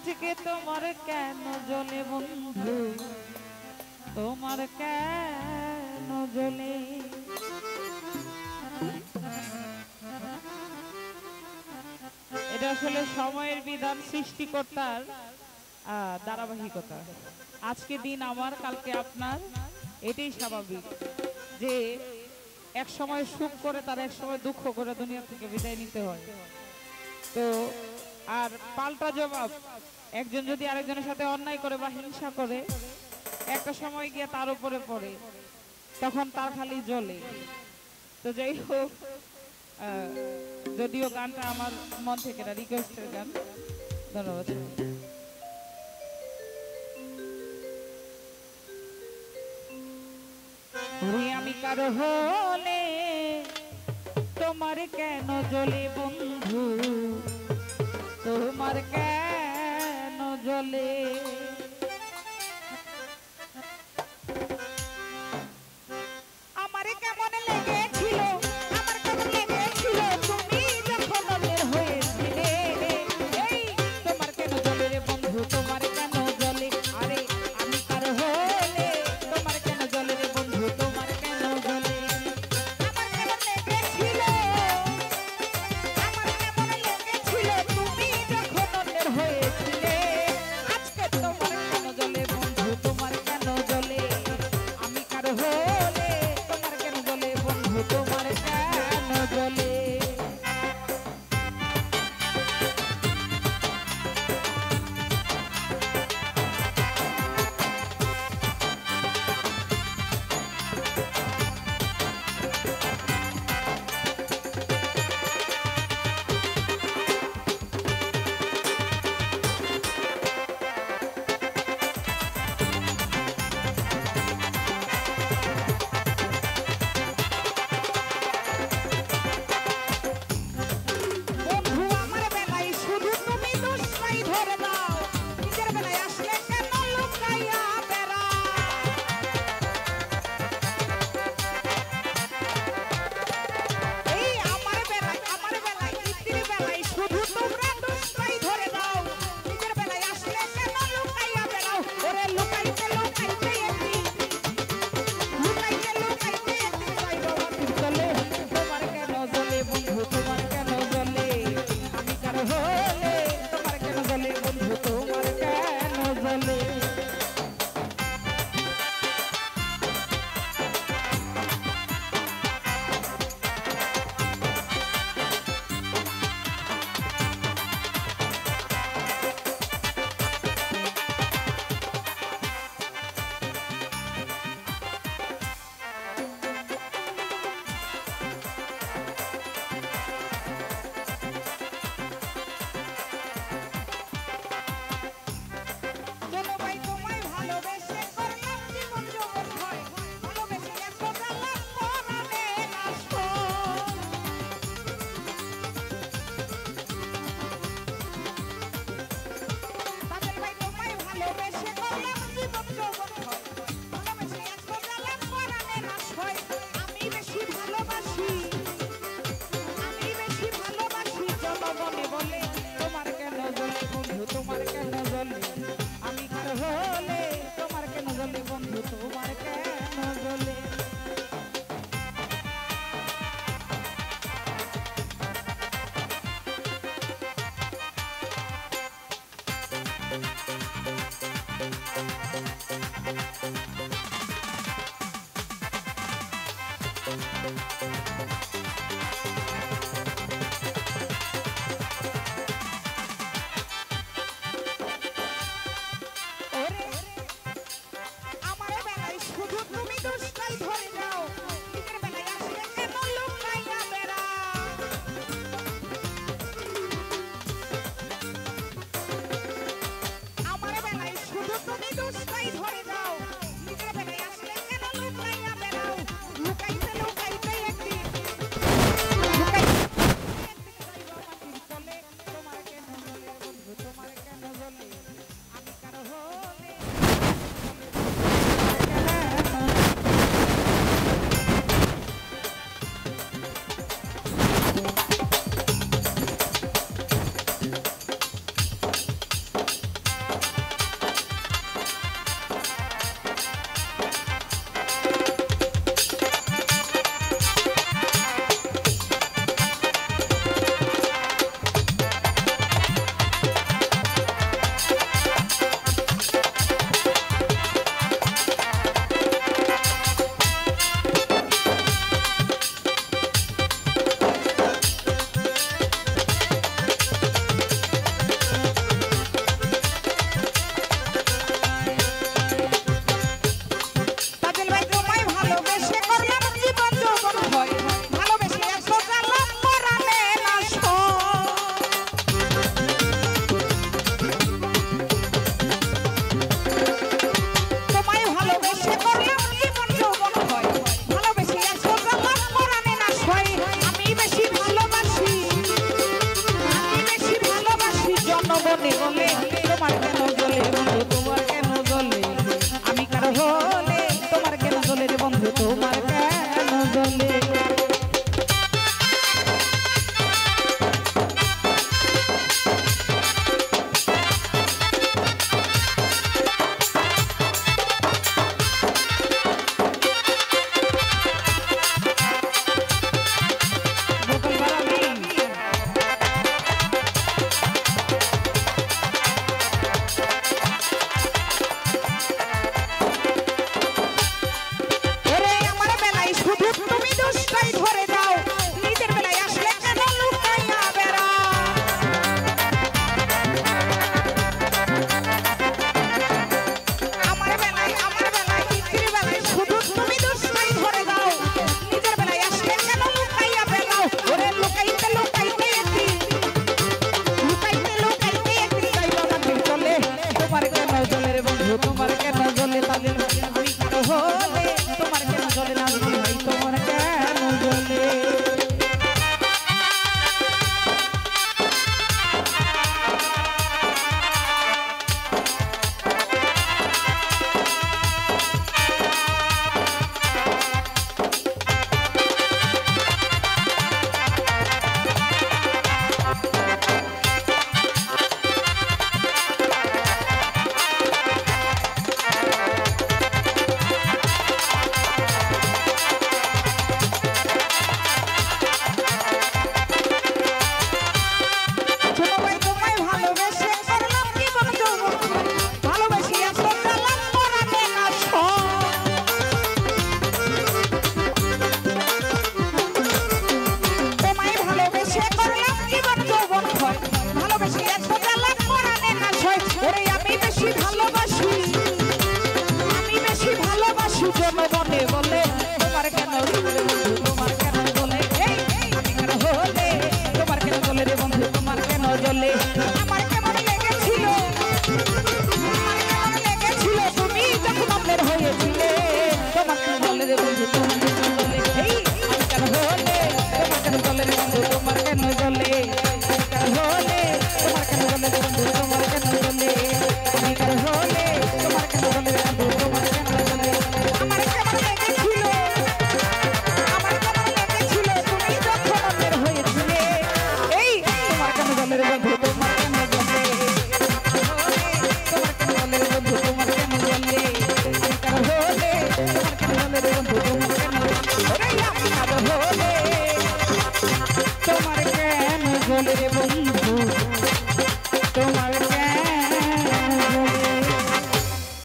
আজকে তোমার কেন জ্বলে বন্ধু, তোমার কেন জ্বলে? এটা আসলে সময়ের বিধান, সৃষ্টিকর্তার ধারাবাহিকতা। আজকে দিন আমার, কালকে আপনার, এটাই স্বাভাবিক যে এক সময় সুখ করে তার এক সময় দুঃখ করে দুনিয়া থেকে বিদায় নিতে হয়। তো আর পাল্টা জবাব, একজন যদি আরেকজনের সাথে অন্যায় করে বা হিংসা করে একটা সময় গিয়ে তার উপরে পড়ে, তখন তার খালি জ্বলে। তো যাই হোক, যদিও গানটা আমার মন থেকে না, রিকোয়েস্টের গান। ধন্যবাদ। আমি কারো হলে তোমার কেন জ্বলে বন্ধু, তোমার কেন জ্বলে? আমার কেমন লেগেছিল, আমার কেমন লেগেছিল তুমি যখন বের হয়েছিলে। এই তোমার কেন জ্বলে রে বন্ধু, তোমার কেন জ্বলে? আরে আমি কার হলে তোমার কেন জ্বলে রে বন্ধু, তোমার কেন জ্বলে? আমার কেমন লেগেছিল, আমার কেমন লেগেছিল তুমি যখন বের হয়েছিলে। আজকে তোমার কেন জ্বলে বন্ধু, তোমার কেন জ্বলে? আমি কার হলে তোমার কেন জ্বলে বন্ধু, তোমার কেন জ্বলে? বন্ধু আমার বেলায় শুধু তুমি দোষটাই ধরে দাও, নিজের বেলায় আসলে কেন লুকাইয়া বেড়াও? এই আমার বেলায় ইতির বেলায় শুধু তোমরা দোষটাই ধরে দাও, নিজের বেলায় আসলে কেন লুকাইয়া বেড়াও? ওরে লুকাইতে লুকাইতে একদিন, লুকাইতে লুকাইতে একদিন যাইব মাটির তলে। তোমার কেন জ্বলে বন্ধু, তোমার কেন জ্বলে? আমি কার হলে তোমার কেন জ্বলে বন্ধু, তোমার কেন জ্বলে? জনবাই তোমায় ভালোবেসে করলাম জীবন যৌবন ভয়, ভালোবেসে এত জ্বালা পরাণে নাশয়। তাদের ভাই তোমায় ভালোবেসে করলাম জীবন যৌবন ভয়, ভালোবেসে এত জ্বালা পরাণে নাশয়। আমি বেশি ভালোবাসি, আমি বেশি ভালোবাসি জনগণে বলে। তোমার কেন জ্বলে বন্ধু, তোমার কেন জ্বলে? আমি কার হলে তোমার কেন জ্বলে বন্ধু, তোমার কেন জ্বলে? ওরে আমার বেলায় শুধু তুমি দোষটাই ধরে দাও, নিজের বেলায় আসলে কেন লুকাইয়া বেড়াও? আমার বেলায় শুধু তুমি দোষটাই ধরে দাও, নিজের বেলায় আসলে কেন লুকাইয়া বেড়াও? লুকাইতে লুকাইতে একদিন, বনে বলে তোমার কেন জ্বলে বন্ধু তোমার কেন জ্বলে আমি কারো হলে তোমার কেন জ্বলে রে বন্ধু তোমার কেন জ্বলে তোমার কেন জ্বলে তাহলে আমি কারো হলে তোমার কেন জ্বলে না ভাই তোমার কেন জ্বলে জনগণে বলে তোমার কেন তোমার কেন বলে আমি কেন হলে তোমার কেন বলে রে বন্ধু তোমার কেন জ্বলে আমার কেমন লেগেছিল তুমি যখন আমাদের হয়েছিলে তোমার কেন বলে রে বন্ধু তোমার কেন জ্বলে আমি কেন হলে তোমার কেন জ্বলে রে বন্ধু তোমার কেন জ্বলে আমি কেন হলে তোমার কেন জ্বলে রে বন্ধু তোমার কেন জ্বলে আমি কেন হলে তোমার কেন জ্বলে রে বন্ধু তোমার কেন জ্বলে তোমার